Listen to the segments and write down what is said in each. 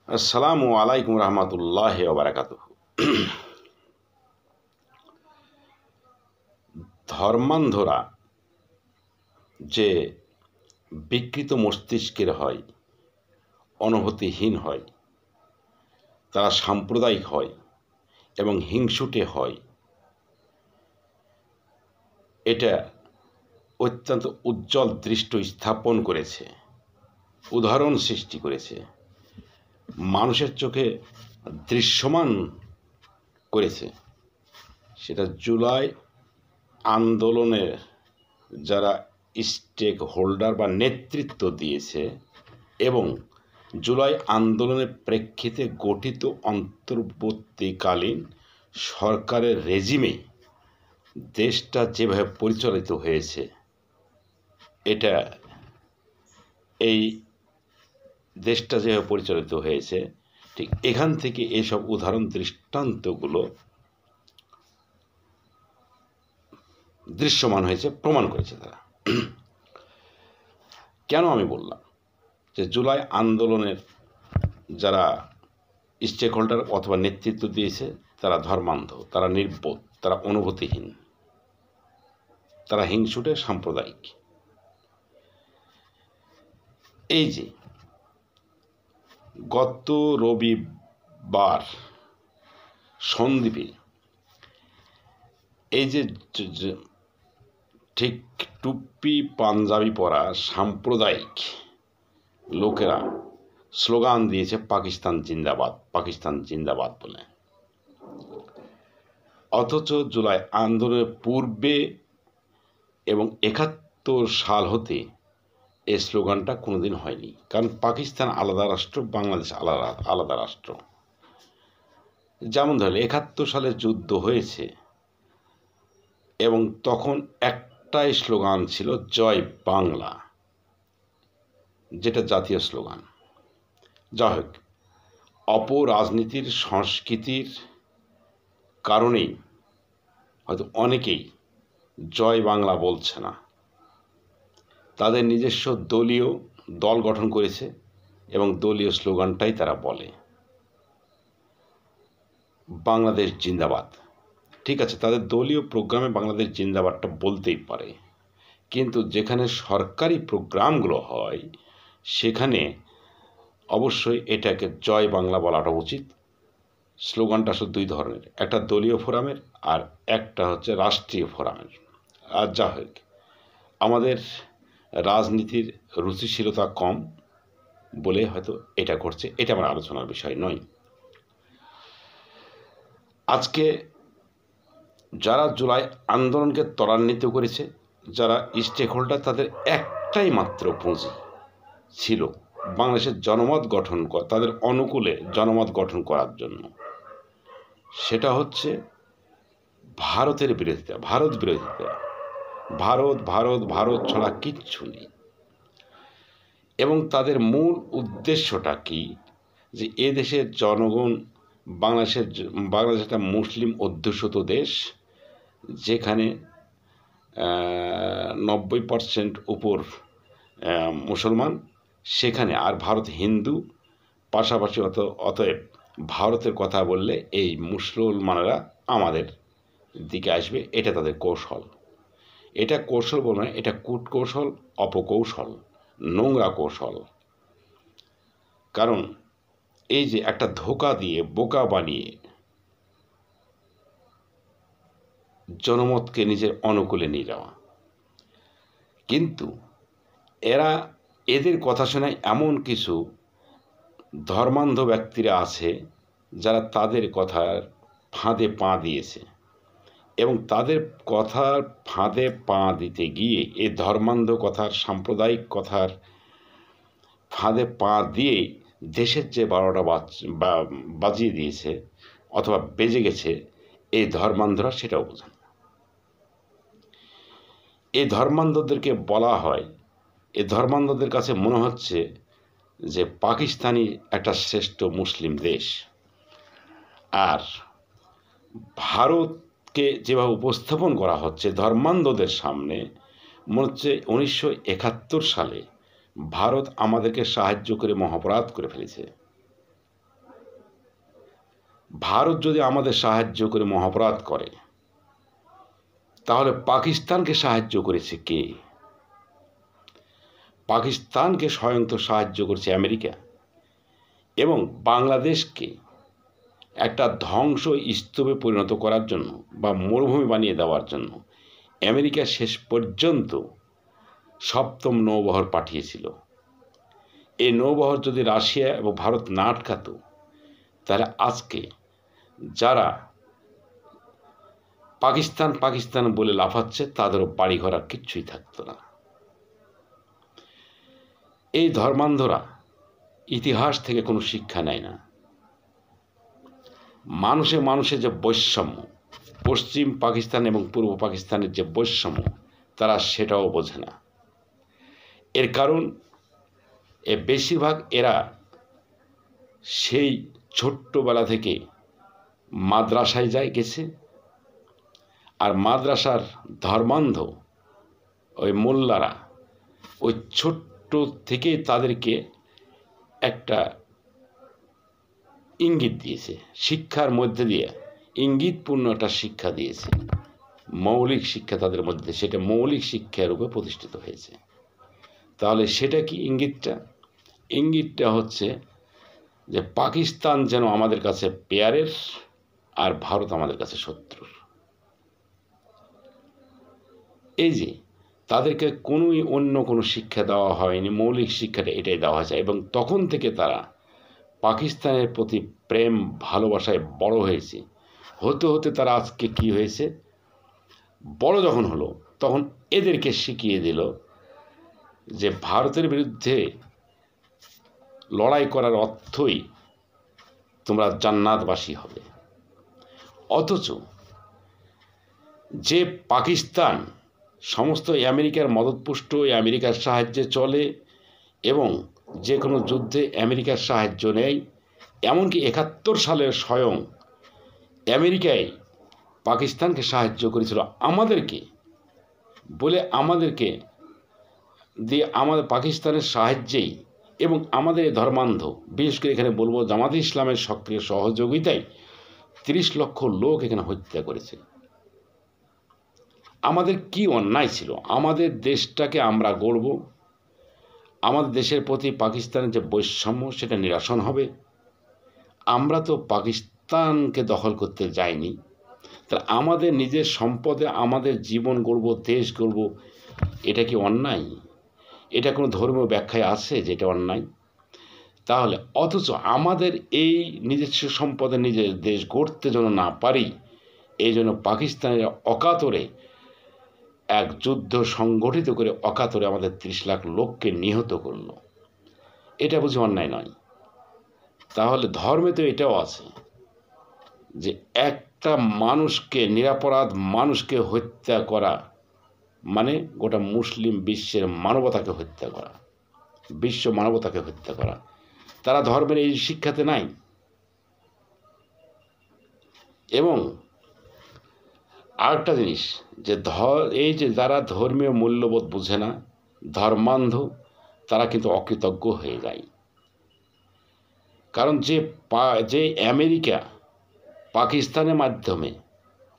আসসালামু আলাইকুম রহমতুল্লাহ বারাকাতুহু। ধর্মান্ধরা যে বিকৃত মস্তিষ্কের হয়, অনুভূতিহীন হয়, তারা সাম্প্রদায়িক হয় এবং হিংসুটে হয়, এটা অত্যন্ত উজ্জ্বল দৃষ্টি স্থাপন করেছে, উদাহরণ সৃষ্টি করেছে, মানুষের চোখে দৃশ্যমান করেছে। সেটা জুলাই আন্দোলনের যারা স্টেক হোল্ডার বা নেতৃত্ব দিয়েছে এবং জুলাই আন্দোলনের প্রেক্ষিতে গঠিত অন্তর্বর্তীকালীন সরকারের রেজিমে দেশটা যেভাবে পরিচালিত হয়েছে, এটা এই দেশটা যেভাবে পরিচালিত হয়েছে, ঠিক এখান থেকে এইসব উদাহরণ দৃষ্টান্তগুলো দৃশ্যমান হয়েছে, প্রমাণ করেছে তারা। কেন আমি বললাম যে জুলাই আন্দোলনের যারা স্টেক হোল্ডার অথবা নেতৃত্ব দিয়েছে তারা ধর্মান্ধ, তারা নির্বোধ, তারা অনুভূতিহীন, তারা হিংসুটে, সাম্প্রদায়িক। এই যে গত রবিবার সন্দ্বীপে এই যে ঠিক টুপি পাঞ্জাবি পরা সাম্প্রদায়িক লোকেরা স্লোগান দিয়েছে পাকিস্তান জিন্দাবাদ, পাকিস্তান জিন্দাবাদ বলে। অথচ জুলাই আন্দোলনের পূর্বে এবং ৭১ সাল হতে এই স্লোগানটা কোনোদিন হয়নি, কারণ পাকিস্তান আলাদা রাষ্ট্র, বাংলাদেশ আলাদা রাষ্ট্র। যেমন ধরলে ৭১ সালে যুদ্ধ হয়েছে এবং তখন একটাই স্লোগান ছিল জয় বাংলা, যেটা জাতীয় স্লোগান। যাই হোক, অপরাজনীতির সংস্কৃতির কারণেই হয়তো অনেকেই জয় বাংলা বলছে না, তাদের নিজস্ব দলীয় দল গঠন করেছে এবং দলীয় স্লোগানটাই তারা বলে বাংলাদেশ জিন্দাবাদ। ঠিক আছে, তাদের দলীয় প্রোগ্রামে বাংলাদেশ জিন্দাবাদটা বলতেই পারে, কিন্তু যেখানে সরকারি প্রোগ্রামগুলো হয় সেখানে অবশ্যই এটাকে জয় বাংলা বলাটা উচিত। স্লোগানটা আসলে দুই ধরনের, একটা দলীয় ফোরামের আর একটা হচ্ছে রাষ্ট্রীয় ফোরামের। আর যা হোক, আমাদের রাজনীতির রুচিশীলতা কম বলে হয়তো এটা ঘটছে, এটা আমার আলোচনার বিষয় নয়। আজকে যারা জুলাই আন্দোলনকে ত্বরান্বিত করেছে, যারা স্টেক হোল্ডার, তাদের একটাই মাত্র পুঁজি ছিল বাংলাদেশের জনমত গঠন করা, তাদের অনুকূলে জনমত গঠন করার জন্য। সেটা হচ্ছে ভারতের বিরোধিতা, ভারত বিরোধিতা। ভারত ভারত ভারত ছাড়া কিচ্ছু নেই। এবং তাদের মূল উদ্দেশ্যটা কি, যে এ দেশের জনগণ, বাংলাদেশ একটা মুসলিম অধ্যুষিত দেশ, যেখানে 90% উপর মুসলমান, সেখানে আর ভারত হিন্দু পাশাপাশি। অতএব ভারতের কথা বললে এই মুসলমানেরা আমাদের দিকে আসবে, এটা তাদের কৌশল। এটা কৌশল বলবে না, এটা কূটকৌশল, অপকৌশল, নোংরা কৌশল। কারণ এই যে একটা ধোঁকা দিয়ে, বোকা বানিয়ে জনমতকে নিজের অনুকূলে নিয়ে যাওয়া। কিন্তু এদের কথা শোনায় এমন কিছু ধর্মান্ধ ব্যক্তিরা আছে যারা তাদের কথার ফাঁদে পা দিয়েছে, এবং তাদের কথার ফাঁদে পা দিতে গিয়ে এই ধর্মান্ধ কথার, সাম্প্রদায়িক কথার ফাঁদে পা দিয়ে দেশের যে 12টা বাজিয়ে দিয়েছে অথবা বেজে গেছে, এই ধর্মান্ধরা সেটাও বোঝেন। এই ধর্মান্ধদেরকে বলা হয়, এই ধর্মান্ধদের কাছে মনে হচ্ছে যে পাকিস্তানি একটা শ্রেষ্ঠ মুসলিম দেশ। আর ভারতকে যেভাবে উপস্থাপন করা হচ্ছে ধর্মান্ধদের সামনে, মনে হচ্ছে 1971 সালে ভারত আমাদেরকে সাহায্য করে মহাপরাধ করে ফেলেছে। ভারত যদি আমাদের সাহায্য করে মহাপরাধ করে, তাহলে পাকিস্তানকে সাহায্য করেছে কে? পাকিস্তানকে স্বয়ং তো সাহায্য করছে আমেরিকা, এবং বাংলাদেশকে একটা ধ্বংস স্তূপে পরিণত করার জন্য বা মরুভূমি বানিয়ে দেওয়ার জন্য আমেরিকা শেষ পর্যন্ত সপ্তম নৌবহর পাঠিয়েছিল। এই নৌবহর যদি রাশিয়া এবং ভারত না আটকাতো, তাহলে আজকে যারা পাকিস্তান পাকিস্তান বলে লাফাচ্ছে তাদেরও বাড়িঘর আর কিচ্ছুই থাকতো না। এই ধর্মান্ধরা ইতিহাস থেকে কোনো শিক্ষা নেয় না। মানুষে যে বৈষম্য, পশ্চিম পাকিস্তান এবং পূর্ব পাকিস্তানের যে বৈষম্য, তারা সেটাও বোঝে না। এর কারণ বেশিরভাগ এরা সেই ছোট্টবেলা থেকে মাদ্রাসায় গেছে, আর মাদ্রাসার ধর্মান্ধ ওই মোল্লারা ওই ছোট্ট থেকেই তাদেরকে একটা ইঙ্গিত দিয়েছে, শিক্ষার মধ্যে দিয়ে ইঙ্গিতপূর্ণ একটা শিক্ষা দিয়েছে, মৌলিক শিক্ষা তাদের মধ্যে, সেটা মৌলিক শিক্ষার রূপে প্রতিষ্ঠিত হয়েছে। তাহলে সেটা কি ইঙ্গিতটা হচ্ছে যে পাকিস্তান যেন আমাদের কাছে পেয়ারের, আর ভারত আমাদের কাছে শত্রুর। এই যে তাদেরকে অন্য কোনো শিক্ষা দেওয়া হয়নি, মৌলিক শিক্ষাটা এটাই দেওয়া হয়েছে, এবং তখন থেকে তারা পাকিস্তানের প্রতি প্রেম ভালোবাসায় বড় হয়েছে। হতে হতে তারা আজকে কি হয়েছে, বড় যখন হলো তখন এদেরকে শিখিয়ে দিল যে ভারতের বিরুদ্ধে লড়াই করার অর্থই তোমরা জান্নাতবাসী হবে। অথচ যে পাকিস্তান সমস্ত আমেরিকার মদতপুষ্ট, আমেরিকার সাহায্যে চলে এবং যে কোনো যুদ্ধে আমেরিকার সাহায্য নেয়, এমনকি 71 সালে স্বয়ং আমেরিকায় পাকিস্তানকে সাহায্য করেছিল আমাদেরকে বলে, আমাদেরকে দিয়ে আমাদের পাকিস্তানের সাহায্যেই এবং আমাদের এই ধর্মান্ধ, বিশেষ করে এখানে বলবো জামাতে ইসলামের সক্রিয় সহযোগিতায় 30 লক্ষ লোক এখানে হত্যা করেছে। আমাদের কি অন্যায় ছিল? আমাদের দেশটাকে আমরা গড়ব, আমাদের দেশের প্রতি পাকিস্তানের যে বৈষম্য সেটা নিরসন হবে। আমরা তো পাকিস্তানকে দখল করতে যাইনি, তাহলে আমাদের নিজের সম্পদে আমাদের জীবন গড়ব, দেশ গড়ব, এটা কি অন্যায়? এটা কোনো ধর্মীয় ব্যাখ্যায় আছে যেটা অন্যায়? তাহলে অথচ আমাদের এই নিজস্ব সম্পদে নিজের দেশ গড়তে যেন না পারি, এই জন্য পাকিস্তানের অকাতরে এক যুদ্ধ সংগঠিত করে অকাতরে আমাদের 30 লাখ লোককে নিহত করল। এটা বুঝি অন্যায় নয়? তাহলে ধর্মে তো এটাও আছে যে একটা মানুষকে, নিরপরাধ মানুষকে হত্যা করা মানে গোটা মুসলিম বিশ্বের মানবতাকে হত্যা করা, বিশ্ব মানবতাকে হত্যা করা। তারা ধর্মের এই শিক্ষাতে নাই। এবং আরেকটা জিনিস যে এই যে যারা ধর্মীয় মূল্যবোধ বুঝে না, ধর্মান্ধ, তারা কিন্তু অকৃতজ্ঞ হয়ে যায়। কারণ যে আমেরিকা পাকিস্তানের মাধ্যমে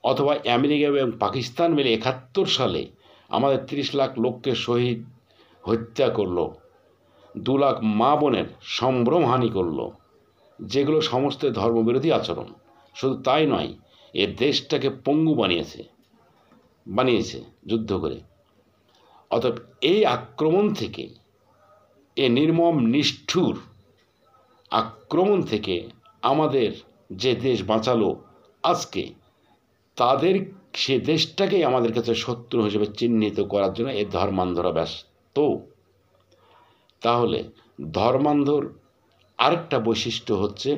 অথবা আমেরিকা এবং পাকিস্তান মিলে 71 সালে আমাদের 30 লাখ লোককে শহীদ হত্যা করলো, 2 লাখ মা বোনের সম্ভ্রমহানি করলো, যেগুলো সমস্ত ধর্মবিরোধী আচরণ। শুধু তাই নয়, এ দেশটাকে পঙ্গু বানিয়েছে যুদ্ধ করে। অতএব এই আক্রমণ থেকে, এ নির্মম নিষ্ঠুর আক্রমণ থেকে আমাদের যে দেশ বাঁচালো, আজকে তাদের সে দেশটাকেই আমাদের কাছে শত্রু হিসেবে চিহ্নিত করার জন্য এই ধর্মান্ধরা ব্যস্ত। তাহলে ধর্মান্ধর আরেকটা বৈশিষ্ট্য হচ্ছে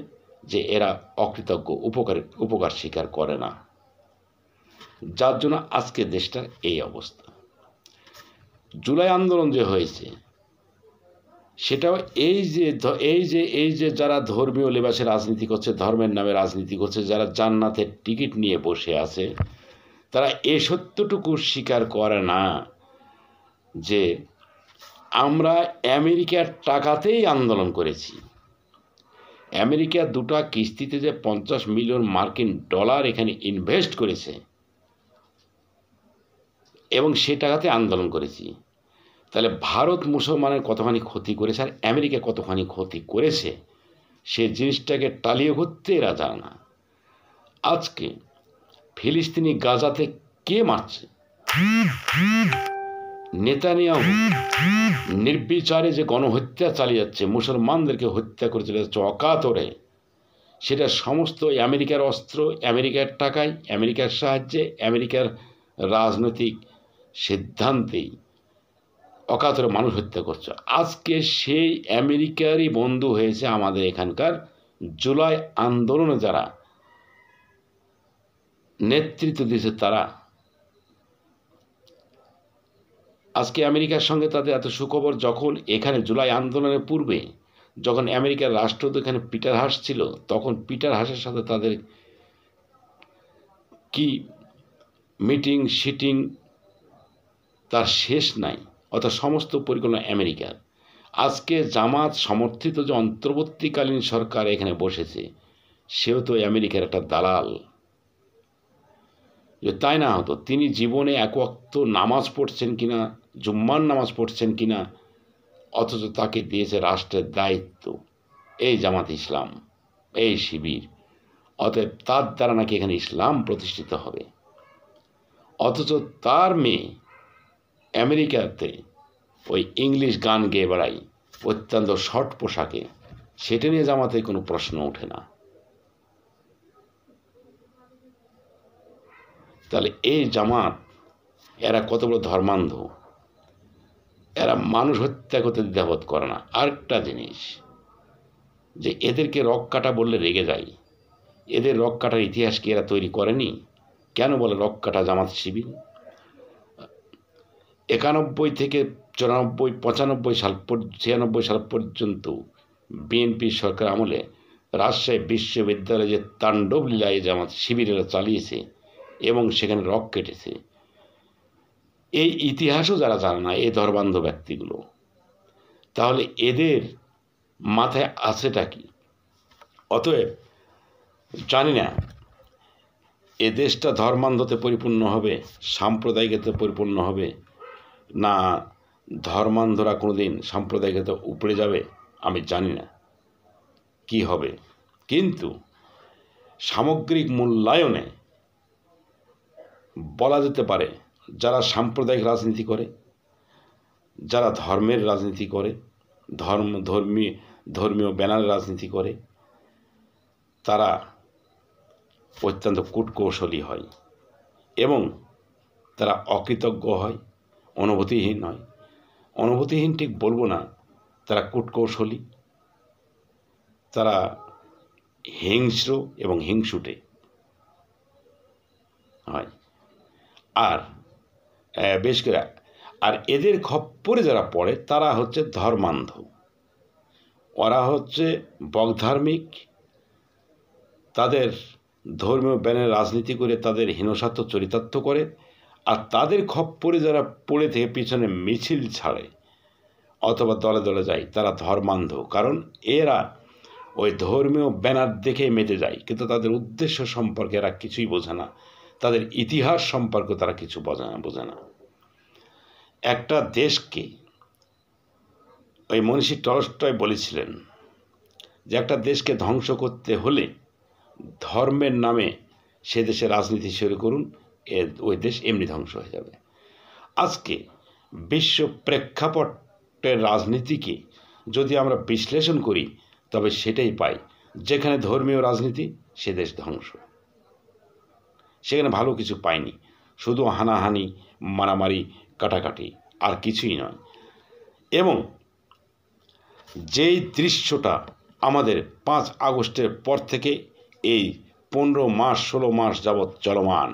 যে এরা অকৃতজ্ঞ, উপকার স্বীকার করে না, যার জন্য আজকে দেশটার এই অবস্থা। জুলাই আন্দোলন যে হয়েছে সেটাও এই যে যারা ধর্মীয় লেবাসে রাজনীতি করছে, ধর্মের নামে রাজনীতি করছে, যারা জান্নাতের টিকিট নিয়ে বসে আছে, তারা এ সত্যটুকু স্বীকার করে না যে আমরা আমেরিকার টাকাতেই আন্দোলন করেছি, আমেরিকা দুটা কিস্তিতে যে 50 মিলিয়ন মার্কিন ডলার এখানে ইনভেস্ট করেছে এবং সে টাকাতে আন্দোলন করেছি, তাহলে ভারত মুসলমানের কতখানি ক্ষতি করেছে আর আমেরিকা কতখানি ক্ষতি করেছে সে জিনিসটাকে টালিয়ে ঘুরতে এরা জানে না। আজকে ফিলিস্তিনি গাজাতে কে মারছে? নেতানিয়াহু নির্বিচারে যে গণহত্যা চালিয়ে যাচ্ছে, মুসলমানদেরকে হত্যা করে চলে যাচ্ছে অকাতরে, সেটা সমস্ত আমেরিকার অস্ত্র, আমেরিকার টাকায়, আমেরিকার সাহায্যে, আমেরিকার রাজনৈতিক সিদ্ধান্তেই অকাতরে মানুষ হত্যা করছে। আজকে সেই আমেরিকারই বন্ধু হয়েছে আমাদের এখানকার জুলাই আন্দোলনে যারা নেতৃত্ব দিয়েছে তারা। আজকে আমেরিকার সঙ্গে তাদের এত সুখবর, যখন এখানে জুলাই আন্দোলনের পূর্বে যখন আমেরিকার রাষ্ট্রদূত এখানে পিটার হাস ছিল, তখন পিটার হাসের সাথে তাদের কি মিটিং সিটিং তার শেষ নাই, অর্থাৎ সমস্ত পরিকল্পনা আমেরিকার। আজকে জামাত সমর্থিত যে অন্তর্বর্তীকালীন সরকার এখানে বসেছে, সেও তো আমেরিকার একটা দালাল। যে তাই না হতো তিনি জীবনে এক ওয়াক্ত নামাজ পড়ছেন কিনা, জুম্মার নামাজ পড়ছেন কিনা, অথচ তাকে দিয়েছে রাষ্ট্রের দায়িত্ব এই জামাত ইসলাম, এই শিবির, অতএব তার দ্বারা নাকি এখানে ইসলাম প্রতিষ্ঠিত হবে। অথচ তার মেয়ে আমেরিকাতে ওই ইংলিশ গান গেয়ে বেড়াই অত্যন্ত শর্ট পোশাকে, সেটা নিয়ে জামাতে কোনো প্রশ্ন ওঠে না। তাহলে এই জামাত এরা কত বড় ধর্মান্ধ, এরা মানুষ হত্যা করতে দ্বিধাবোধ করে না। আরেকটা জিনিস, যে এদেরকে রক কাটা বললে রেগে যায়, এদের রক কাটার ইতিহাস কি এরা তৈরি করেনি? কেন বলে রক কাটা জামাত শিবির? 91 থেকে 94, 95 সাল, 96 সাল পর্যন্ত বিএনপি সরকার আমলে রাজশাহী বিশ্ববিদ্যালয়ে যে তাণ্ডব লীলা এই জামাত শিবিরেরা চালিয়েছে এবং সেখানে রক কেটেছে, এই ইতিহাসও যারা জানে না এই ধর্মান্ধ ব্যক্তিগুলো, তাহলে এদের মাথায় আছেটা কি? অতএব জানি না এ দেশটা ধর্মান্ধতে পরিপূর্ণ হবে, সাম্প্রদায়িকতে পরিপূর্ণ হবে, না ধর্মান্ধরা কোনোদিন সাম্প্রদায়িকতা উপরে যাবে, আমি জানি না কি হবে। কিন্তু সামগ্রিক মূল্যায়নে বলা যেতে পারে যারা সাম্প্রদায়িক রাজনীতি করে, যারা ধর্মের রাজনীতি করে, ধর্মীয় ব্যানার রাজনীতি করে, তারা অত্যন্ত কূটকৌশলী হয় এবং তারা অকৃতজ্ঞ হয়, অনুভূতিহীন হয়। অনুভূতিহীন ঠিক বলবো না, তারা কূটকৌশলী, তারা হিংস্র এবং হিংসুটে হয়। আর বেশ করে আর এদের খপ্পরে যারা পড়ে তারা হচ্ছে ধর্মান্ধ, ওরা হচ্ছে বগধার্মিক, তাদের ধর্মীয় ব্যানের রাজনীতি করে তাদের হীনস্বার্থ চরিতার্থ করে, আর তাদের খপ্পরে যারা পড়ে থেকে পিছনে মিছিল ছাড়ে অথবা দলে দলে যায় তারা ধর্মান্ধ। কারণ এরা ওই ধর্মীয় ব্যানার দেখে মেতে যায়, কিন্তু তাদের উদ্দেশ্য সম্পর্কে এরা কিছুই বোঝে না, তাদের ইতিহাস সম্পর্কে তারা কিছু বোঝে না। একটা দেশকে, ওই মনীষী টলস্টয় বলেছিলেন যে একটা দেশকে ধ্বংস করতে হলে ধর্মের নামে সে দেশে রাজনীতি শুরু করুন, ওই দেশ এমনি ধ্বংস হয়ে যাবে। আজকে বিশ্ব প্রেক্ষাপটের রাজনীতিকে যদি আমরা বিশ্লেষণ করি তবে সেটাই পাই, যেখানে ধর্মীয় রাজনীতি সে দেশ ধ্বংস, সেখানে ভালো কিছু পায়নি, শুধু হানাহানি, মারামারি, কাটাকাটি, আর কিছুই নয়। এবং যেই দৃশ্যটা আমাদের 5 আগস্টের পর থেকে এই 15 মাস 16 মাস যাবৎ চলমান,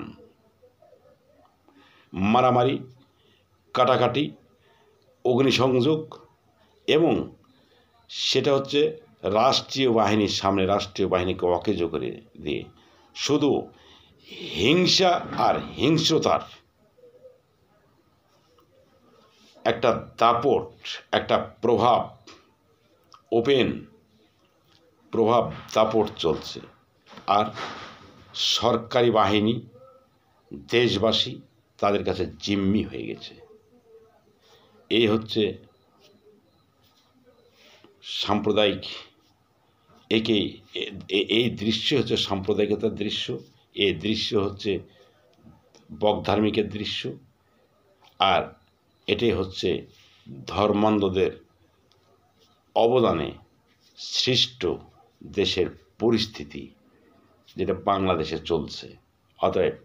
মারামারি, কাটাকাটি, অগ্নিসংযোগ, এবং সেটা হচ্ছে রাষ্ট্রীয় বাহিনীর সামনে রাষ্ট্রীয় বাহিনীকে অকেজো করে দিয়ে শুধু হিংসা আর হিংস্রতার একটা দাপট, একটা প্রভাব ওপেন প্রভাব দাপট চলছে, আর সরকারি বাহিনী, দেশবাসী তাদের কাছে জিম্মি হয়ে গেছে। এই হচ্ছে সাম্প্রদায়িক, এই দৃশ্য হচ্ছে সাম্প্রদায়িকতার দৃশ্য, এই দৃশ্য হচ্ছে বকধার্মিকের দৃশ্য, আর এটাই হচ্ছে ধর্মান্ধদের অবদানে সৃষ্ট দেশের পরিস্থিতি, যেটা বাংলাদেশে চলছে। অতএব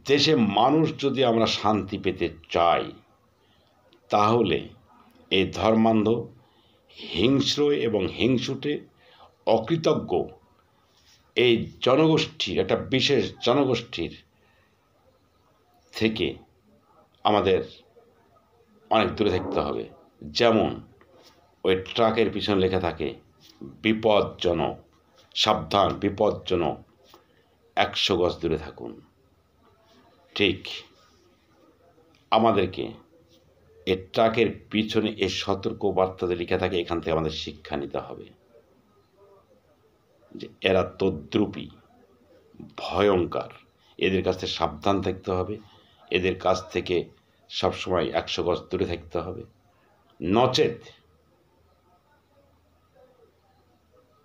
দেশে মানুষ যদি আমরা শান্তি পেতে চাই, তাহলে এই ধর্মান্ধ, হিংস্র এবং হিংসুটে, অকৃতজ্ঞ এই জনগোষ্ঠীর, একটা বিশেষ জনগোষ্ঠীর থেকে আমাদের অনেক দূরে থাকতে হবে। যেমন ওই ট্রাকের পিছনে লেখা থাকে বিপজ্জনক, সাবধান, বিপজ্জনক, 100 গজ দূরে থাকুন। ঠিক আমাদেরকে এই ট্রাকের পিছনে এই সতর্ক বার্তাতে লেখা থাকে, এখান থেকে আমাদের শিক্ষা নিতে হবে যে এরা তদ্রূপী, ভয়ঙ্কর, এদের কাছ থেকে সাবধান থাকতে হবে, এদের কাছ থেকে সবসময় 100 গজ দূরে থাকতে হবে। নচেত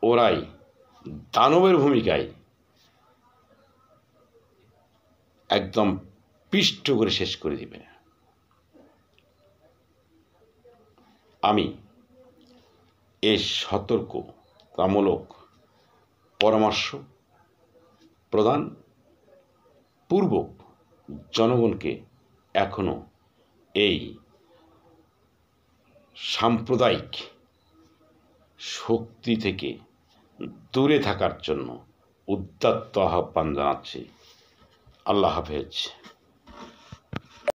ওরাই দানবের ভূমিকায় একদম পিষ্ট করে শেষ করে দিবে। আমি এই সতর্কতামূলক পরামর্শ প্রদান পূর্বক জনগণকে এখনো এই সাম্প্রদায়িক শক্তি থেকে দূরে থাকার জন্য উদাত্ত আহ্বান জানাচ্ছি। আল্লাহ হাফেজ।